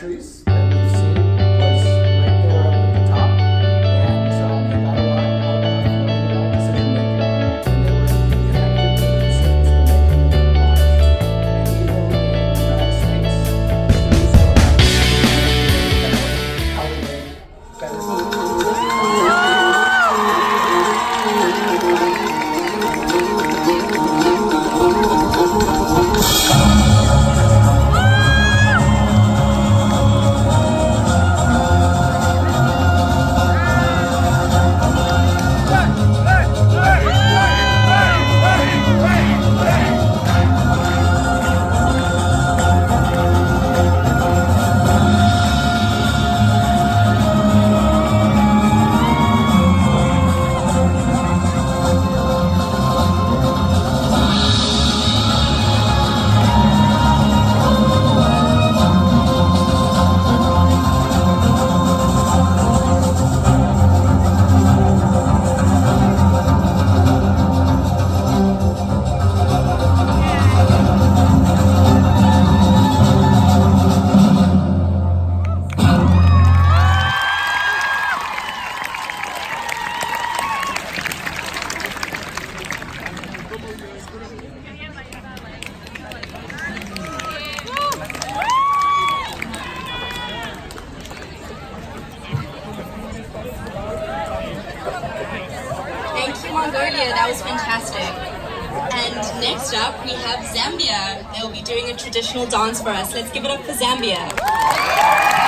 entries that we've seen was right there up at the top, and they got a lot out of learning about decision making, and they were connected to the decisions they're making in their lives. And even in the United States, students still have to how we make better Thank you, Mongolia. That was fantastic. And next up, we have Zambia. They'll be doing a traditional dance for us. Let's give it up for Zambia.